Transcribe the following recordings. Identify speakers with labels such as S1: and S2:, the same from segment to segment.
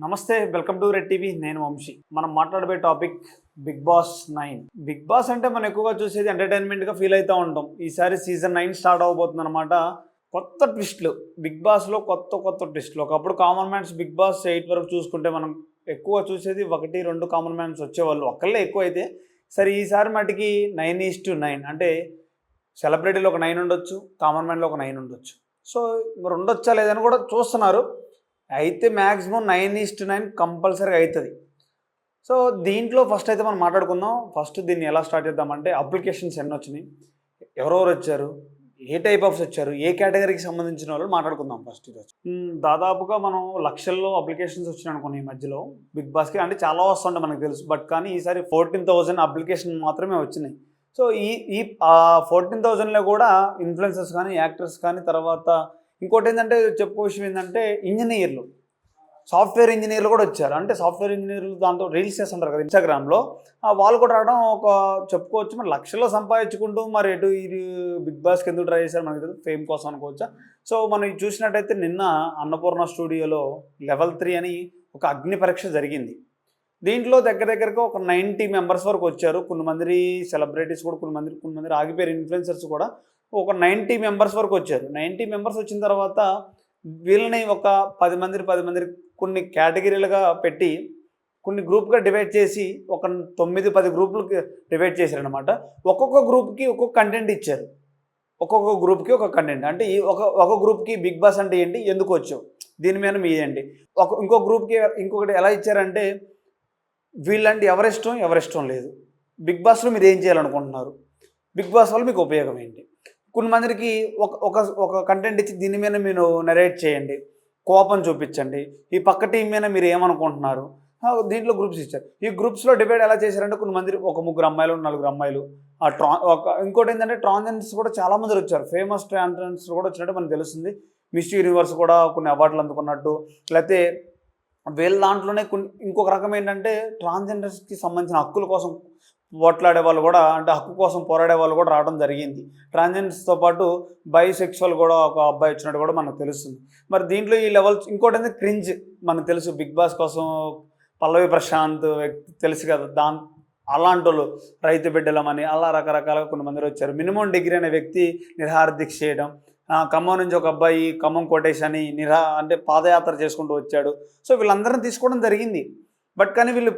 S1: నమస్తే, welcome to red TV. నేను వంశీ. మనం మాట్లాడబోయే topic Bigg Boss 9. Bigg Boss అంటే మనం ఎక్కువగా చూసేది ఎంటర్టైన్మెంట్గా ఫీల్ అవుతూ ఉంటాం. ఈసారి సీజన్ 9 స్టార్ట్ అవబోతుంది అనమాట. కొత్త ట్విస్ట్లు, బిగ్ బాస్లో కొత్త కొత్త ట్విస్ట్లు. ఒకప్పుడు కామన్ మ్యాన్స్ బిగ్ బాస్ 8 వరకు చూసుకుంటే మనం ఎక్కువ చూసేది 1-2 కామన్ మ్యాన్స్ వచ్చేవాళ్ళు, ఒక్కళ్ళే ఎక్కువ అయితే. సరే, ఈసారి మటుకి 9:9 అంటే సెలబ్రిటీలో ఒక 9 ఉండొచ్చు, కామన్ మ్యాన్లో ఒక 9 ఉండొచ్చు. సో మరి ఉండొచ్చా లేదని కూడా చూస్తున్నారు. అయితే మ్యాక్సిమం 9:9 కంపల్సరీగా అవుతుంది. సో దీంట్లో ఫస్ట్ అయితే మనం మాట్లాడుకుందాం. ఫస్ట్ దీన్ని ఎలా స్టార్ట్ చేద్దామంటే, అప్లికేషన్స్ ఎన్ని వచ్చినాయి, ఎవరెవరు వచ్చారు, ఏ టైప్ ఆఫ్స్ వచ్చారు, ఏ కేటగిరీకి సంబంధించిన వాళ్ళు మాట్లాడుకుందాం ఫస్ట్ ఈరోజు. దాదాపుగా మనం లక్షల్లో అప్లికేషన్స్ వచ్చినాయి అనుకున్నాం ఈ మధ్యలో బిగ్ బాస్కి. అంటే చాలా వస్తుండే మనకు తెలుసు, బట్ కానీ ఈసారి 14,000 అప్లికేషన్ మాత్రమే వచ్చినాయి. సో ఈ ఈ 14,000లో కూడా ఇన్ఫ్లుయెన్సర్స్ కానీ, యాక్టర్స్ కానీ, తర్వాత ఇంకోటి ఏంటంటే చెప్పుకో విషయం ఏంటంటే ఇంజనీర్లు, సాఫ్ట్వేర్ ఇంజనీర్లు కూడా వచ్చారు. అంటే సాఫ్ట్వేర్ ఇంజనీర్లు దాంట్లో రీల్స్ చేస్తుంటారు కదా ఇన్స్టాగ్రామ్లో, వాళ్ళు కూడా రావడం ఒక చెప్పుకోవచ్చు. మరి లక్షల్లో సంపాదించుకుంటూ మరి ఎటు ఇది బిగ్ బాస్కి ఎందుకు ట్రై చేశారు మనకి తెలియదు, ఫేమ్ కోసం అనుకోవచ్చా. సో మనం చూసినట్టయితే నిన్న అన్నపూర్ణ స్టూడియోలో లెవెల్ 3 అని ఒక అగ్ని పరీక్ష జరిగింది. దీంట్లో దగ్గరగా ఒక 90 మెంబర్స్ వరకు వచ్చారు. కొంతమంది సెలబ్రిటీస్ కూడా, కొంతమంది ఆగిపోయారు ఇన్ఫ్లుయెన్సర్స్ కూడా. ఒక 90 మెంబర్స్ వరకు వచ్చారు. 90 మెంబర్స్ వచ్చిన తర్వాత వీళ్ళని ఒక 10 మంది కొన్ని కేటగిరీలుగా పెట్టి కొన్ని గ్రూప్గా డివైడ్ చేసి ఒక 9-10 గ్రూపులకి డివైడ్ చేశారనమాట. ఒక్కొక్క గ్రూప్కి ఒక్కొక్క కంటెంట్ ఇచ్చారు. ఒక్కొక్క గ్రూప్కి ఒక కంటెంట్ అంటే ఈ ఒక గ్రూప్కి బిగ్ బాస్ అంటే ఏంటి, ఎందుకు వచ్చావు, దీని మీద మీదేంటి. ఇంకో గ్రూప్కి ఇంకొకటి ఎలా ఇచ్చారంటే, వీళ్ళంటే ఎవరిష్టం లేదు, బిగ్ బాస్లో మీరు ఏం చేయాలనుకుంటున్నారు, బిగ్ బాస్ వల్ల మీకు ఉపయోగం ఏంటి. కొంతమందికి ఒక కంటెంట్ ఇచ్చి దీని మీద మీరు నరేట్ చేయండి, కోపం చూపించండి, ఈ పక్క టీం మీద మీరు ఏమనుకుంటున్నారు. దీంట్లో గ్రూప్స్ ఇచ్చారు. ఈ గ్రూప్స్లో డిబేట్ ఎలా చేశారంటే, కొంతమంది ఒక 3 అమ్మాయిలు 4 అమ్మాయిలు. ఇంకోటి ఏంటంటే ట్రాన్జెండర్స్ కూడా చాలామంది వచ్చారు. ఫేమస్ ట్రాన్జెండర్స్ కూడా వచ్చినట్టు మనకు తెలుస్తుంది. మిస్ యూనివర్స్ కూడా కొన్ని అవార్డులు అందుకున్నట్టు, లేకపోతే వీళ్ళ దాంట్లోనే ఇంకొక రకం ఏంటంటే ట్రాన్స్జెండర్స్కి సంబంధించిన హక్కుల కోసం పోట్లాడే వాళ్ళు కూడా, అంటే హక్కు కోసం పోరాడే వాళ్ళు కూడా రావడం జరిగింది. ట్రాన్స్జెండర్స్తో పాటు బైసెక్షువల్ కూడా ఒక అబ్బాయి వచ్చినట్టు కూడా మనకు తెలుస్తుంది. మరి దీంట్లో ఈ లెవెల్స్ ఇంకోటి అంటే క్రింజ్ మనకు తెలుసు. బిగ్ బాస్ కోసం పల్లవి ప్రశాంత్ తెలుసు కదా, అలాంటి వాళ్ళు రైతు బిడ్డలమని అలా రకరకాలుగా కొంతమంది వచ్చారు. మినిమం డిగ్రీ అనే వ్యక్తి నిరాహార దీక్ష చేయడం. ఖమ్మం నుంచి ఒక అబ్బాయి ఖమ్మం కోటేష్ అని అంటే పాదయాత్ర చేసుకుంటూ వచ్చాడు. సో వీళ్ళందరినీ తీసుకోవడం జరిగింది. బట్ కానీ వీళ్ళు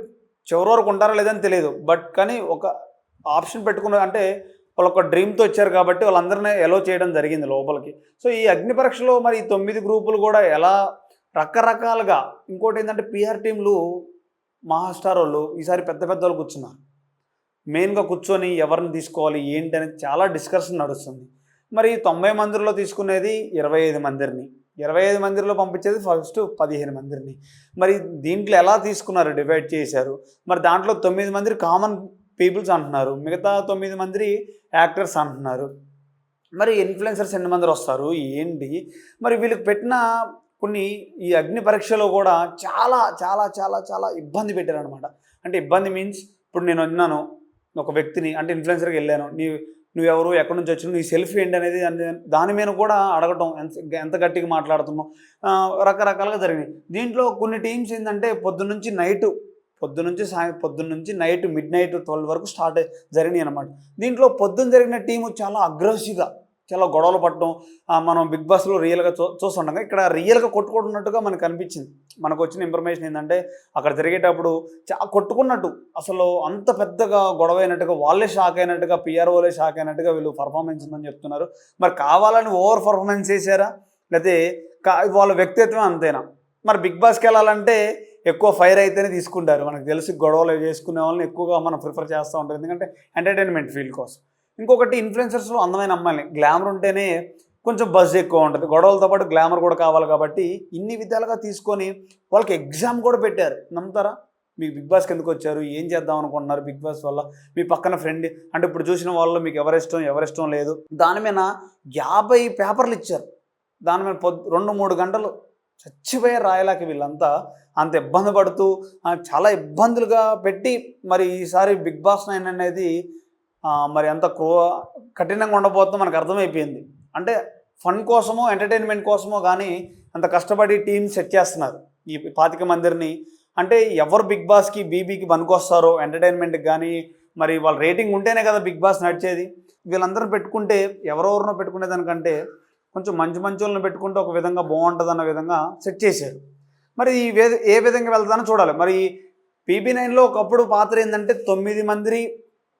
S1: చివరి వరకు ఉంటారా లేదని తెలియదు. బట్ కానీ ఒక ఆప్షన్ పెట్టుకున్న, అంటే వాళ్ళు ఒక డ్రీమ్తో వచ్చారు కాబట్టి వాళ్ళందరినీ ఎలో చేయడం జరిగింది లోపలికి. సో ఈ అగ్ని పరీక్షలో మరి ఈ 9 గ్రూపులు కూడా ఎలా రకరకాలుగా. ఇంకోటి ఏంటంటే పిఆర్ టీంలు మహాస్టార్ వాళ్ళు ఈసారి పెద్ద వాళ్ళు కూర్చున్నారు. మెయిన్గా కూర్చొని ఎవరిని తీసుకోవాలి ఏంటి అనేది చాలా డిస్కషన్ నడుస్తుంది. మరి 90 మందిలో తీసుకునేది 25 మందిని, 25 మందిలో పంపించేది ఫస్ట్ 15 మందిని. మరి దీంట్లో ఎలా తీసుకున్నారు, డివైడ్ చేశారు. మరి దాంట్లో 9 మంది కామన్ పీపుల్స్ అంటున్నారు, మిగతా 9 మంది యాక్టర్స్ అంటున్నారు. మరి ఇన్ఫ్లుయెన్సర్స్ ఎన్ని మంది వస్తారు ఏంటి. మరి వీళ్ళకి పెట్టిన కొన్ని ఈ అగ్ని పరీక్షలో కూడా చాలా చాలా చాలా చాలా ఇబ్బంది పెట్టారనమాట. అంటే ఇబ్బంది మీన్స్, ఇప్పుడు నేను ఉన్నాను ఒక వ్యక్తిని, అంటే ఇన్ఫ్లుయెన్సర్కి వెళ్ళాను, నువ్వెవరు, ఎక్కడి నుంచి వచ్చినావు, నీ సెల్ఫీ ఏంటి అనేది దాని మీద కూడా అడగటం, ఎంత గట్టిగా మాట్లాడుతున్నావు, రకరకాలుగా జరిగినాయి. దీంట్లో కొన్ని టీమ్స్ ఏంటంటే పొద్దున్నుంచి నైట్ మిడ్ నైట్ 12 వరకు స్టార్ట్ జరిగినాయి అనమాట. దీంట్లో పొద్దున్న జరిగిన టీము చాలా అగ్రెసివ్గా, చాలా గొడవలు పడటం మనం బిగ్ బాస్లో రియల్గా చూస్తుంటాం. ఇక్కడ రియల్గా కొట్టుకుంటున్నట్టుగా మనకు అనిపించింది. మనకు వచ్చిన ఇన్ఫర్మేషన్ ఏంటంటే, అక్కడ జరిగేటప్పుడు కొట్టుకున్నట్టు, అసలు అంత పెద్దగా గొడవ అయినట్టుగా, వాళ్ళే షాక్ అయినట్టుగా, పిఆర్ఓలే షాక్ అయినట్టుగా వీళ్ళు పర్ఫార్మెన్స్ ఉందని చెప్తున్నారు. మరి కావాలని ఓవర్ పర్ఫార్మెన్స్ చేశారా, లేకపోతే వాళ్ళ వ్యక్తిత్వం అంతేనా. మరి బిగ్ బాస్కి వెళ్ళాలంటే ఎక్కువ ఫైర్ అయితేనే తీసుకుంటారు. మనకు తెలిసి గొడవలు చేసుకునే వాళ్ళని ఎక్కువగా మనం ప్రిఫర్ చేస్తూ ఉంటాం, ఎందుకంటే ఎంటర్టైన్మెంట్ ఫీల్డ్ కోసం. ఇంకొకటి ఇన్ఫ్లుయెన్సర్స్లో అందమైన అమ్మాయిని, గ్లామర్ ఉంటేనే కొంచెం బజ్ ఎక్కువ ఉంటుంది, గొడవలతో పాటు గ్లామర్ కూడా కావాలి కాబట్టి ఇన్ని విధాలుగా తీసుకొని వాళ్ళకి ఎగ్జామ్ కూడా పెట్టారు. నమ్ముతారా, మీకు బిగ్ బాస్కి ఎందుకు వచ్చారు, ఏం చేద్దాం అనుకుంటున్నారు బిగ్ బాస్ వల్ల, మీ పక్కన ఫ్రెండ్, అంటే ఇప్పుడు చూసిన వాళ్ళు మీకు ఎవరిష్టం లేదు, దాని మీద 50 పేపర్లు ఇచ్చారు. దాని మీద 2-3 గంటలు చచ్చిపోయారు రాయలాకి. వీళ్ళంతా అంత ఇబ్బంది పడుతూ చాలా ఇబ్బందులుగా పెట్టి మరి ఈసారి బిగ్ బాస్ 9 అనేది మరి అంత కఠినంగా ఉండబోతుందో మనకు అర్థమైపోయింది. అంటే ఫన్ కోసమో ఎంటర్టైన్మెంట్ కోసమో కానీ అంత కష్టపడి టీం సెట్ చేస్తున్నారు. ఈ 25 మందిని. అంటే ఎవరు బిగ్ బాస్కి బీబీకి పనికొస్తారో ఎంటర్టైన్మెంట్కి కానీ, మరి వాళ్ళ రేటింగ్ ఉంటేనే కదా బిగ్ బాస్ నడిచేది. వీళ్ళందరూ పెట్టుకుంటే ఎవరెవరినో పెట్టుకునే దానికంటే కొంచెం మంచి మంచి వాళ్ళని పెట్టుకుంటే ఒక విధంగా బాగుంటుందన్న విధంగా సెట్ చేశారు. మరి ఏ విధంగా వెళ్తానో చూడాలి. మరి PB9లో ఒకప్పుడు పాత్ర ఏంటంటే 9 మంది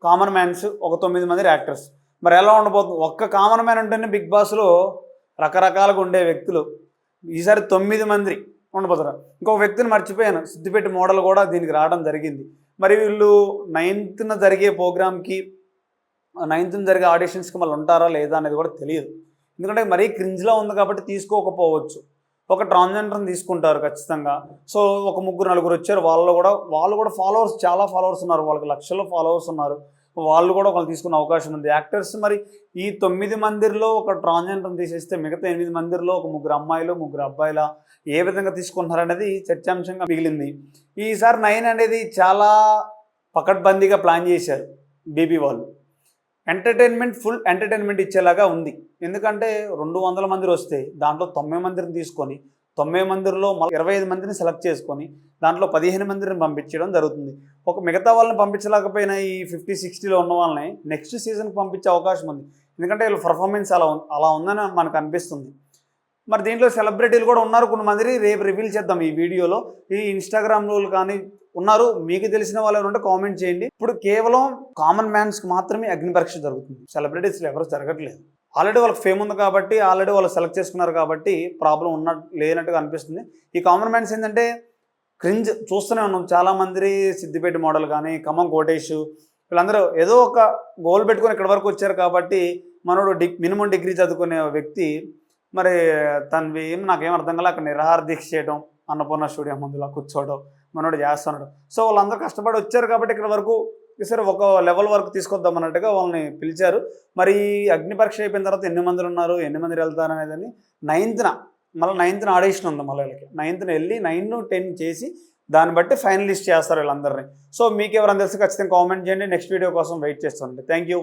S1: కామన్ మ్యాన్స్, ఒక 9 మంది యాక్టర్స్. మరి ఎలా ఉండబోతుంది? ఒక్క కామన్ మ్యాన్ ఉంటేనే బిగ్ బాస్లో రకరకాలుగా ఉండే వ్యక్తులు ఈసారి 9 మంది ఉండబోతారు. ఇంకొక వ్యక్తిని మర్చిపోయాను, సిద్దిపేట మోడల్ కూడా దీనికి రావడం జరిగింది. మరి వీళ్ళు 9th జరిగే ప్రోగ్రామ్కి 9th జరిగే ఆడిషన్స్కి మళ్ళీ ఉంటారా లేదా అనేది కూడా తెలియదు. ఎందుకంటే మరీ క్రింజ్లో ఉంది కాబట్టి తీసుకోకపోవచ్చు. ఒక ట్రాన్స్జెండర్ని తీసుకుంటారు ఖచ్చితంగా. సో ఒక 3-4 వచ్చారు. వాళ్ళు కూడా ఫాలోవర్స్, చాలా ఫాలోవర్స్ ఉన్నారు, వాళ్ళకి లక్షల్లో ఫాలోవర్స్ ఉన్నారు. వాళ్ళు కూడా ఒకళ్ళు తీసుకునే అవకాశం ఉంది. యాక్టర్స్ మరి ఈ 9 మందిలో ఒక ట్రాన్స్జెండర్ని తీసేస్తే మిగతా 8 మందిలో ఒక 3 అమ్మాయిలు 3 అబ్బాయిల ఏ విధంగా తీసుకుంటున్నారనేది చర్చాంశంగా మిగిలింది. ఈసారి 9 అనేది చాలా పకడ్బందీగా ప్లాన్ చేశారు బీబీ వాళ్ళు. ఫుల్ ఎంటర్టైన్మెంట్ ఇచ్చేలాగా ఉంది. ఎందుకంటే 200 మంది వస్తే దాంట్లో 90 మందిని తీసుకొని 90 మందిలో మళ్ళీ 25 మందిని సెలెక్ట్ చేసుకొని దాంట్లో 15 మందిని పంపించడం జరుగుతుంది. ఒక మిగతా వాళ్ళని పంపించలేకపోయినా ఈ 50-60లో ఉన్న వాళ్ళని నెక్స్ట్ సీజన్కి పంపించే అవకాశం ఉంది. ఎందుకంటే వీళ్ళ పర్ఫార్మెన్స్ అలా ఉందని మనకు అనిపిస్తుంది. మరి దీంట్లో సెలబ్రిటీలు కూడా ఉన్నారు కొంతమంది. రేపు రివీల్ చేద్దాం ఈ వీడియోలో. ఈ ఇన్స్టాగ్రామ్లో కానీ ఉన్నారు, మీకు తెలిసిన వాళ్ళు ఉంటే కామెంట్ చేయండి. ఇప్పుడు కేవలం కామన్ మ్యాన్స్కి మాత్రమే అగ్ని పరీక్ష జరుగుతుంది, సెలబ్రిటీస్లో ఎవరు జరగట్లేదు. ఆల్రెడీ వాళ్ళకి ఫేమ్ ఉంది కాబట్టి, ఆల్రెడీ వాళ్ళు సెలెక్ట్ చేసుకున్నారు కాబట్టి ప్రాబ్లం లేనట్టుగా అనిపిస్తుంది. ఈ కామన్ మ్యాన్స్ ఏంటంటే క్రింజ్ చూస్తూనే ఉన్నాం. చాలామంది సిద్దిపేట మోడల్ కానీ, ఖమ్మం కోటేష్, వీళ్ళందరూ ఏదో ఒక గోల్ పెట్టుకొని ఇక్కడి వరకు వచ్చారు కాబట్టి మనోడు మినిమం డిగ్రీ చదువుకునే వ్యక్తి మరి తనవి నాకేం అర్థం కాలే, అక్కడ నిరాహార దీక్ష చేయడం, అన్నపూర్ణ స్టూడియో ముందులా కూర్చోవడం మనోడు చేస్తున్నాడు. సో వాళ్ళందరూ కష్టపడి వచ్చారు కాబట్టి ఇక్కడ వరకు సరే ఒక లెవెల్ వరకు తీసుకొద్దాం అన్నట్టుగా వాళ్ళని పిలిచారు. మరి అగ్ని పరీక్ష అయిపోయిన తర్వాత ఎన్ని మంది ఉన్నారు, ఎన్ని మంది వెళ్తారు అనేదని 9th ఆడిషన్ ఉంది. మళ్ళీ వీళ్ళకి 9th వెళ్ళి 9-10 చేసి దాన్ని బట్టి ఫైనలిస్ట్ చేస్తారు వీళ్ళందరినీ. సో మీకు ఎవరైనా తెలిసి ఖచ్చితంగా కామెంట్ చేయండి. నెక్స్ట్ వీడియో కోసం వెయిట్ చేస్తానండి. Thank you.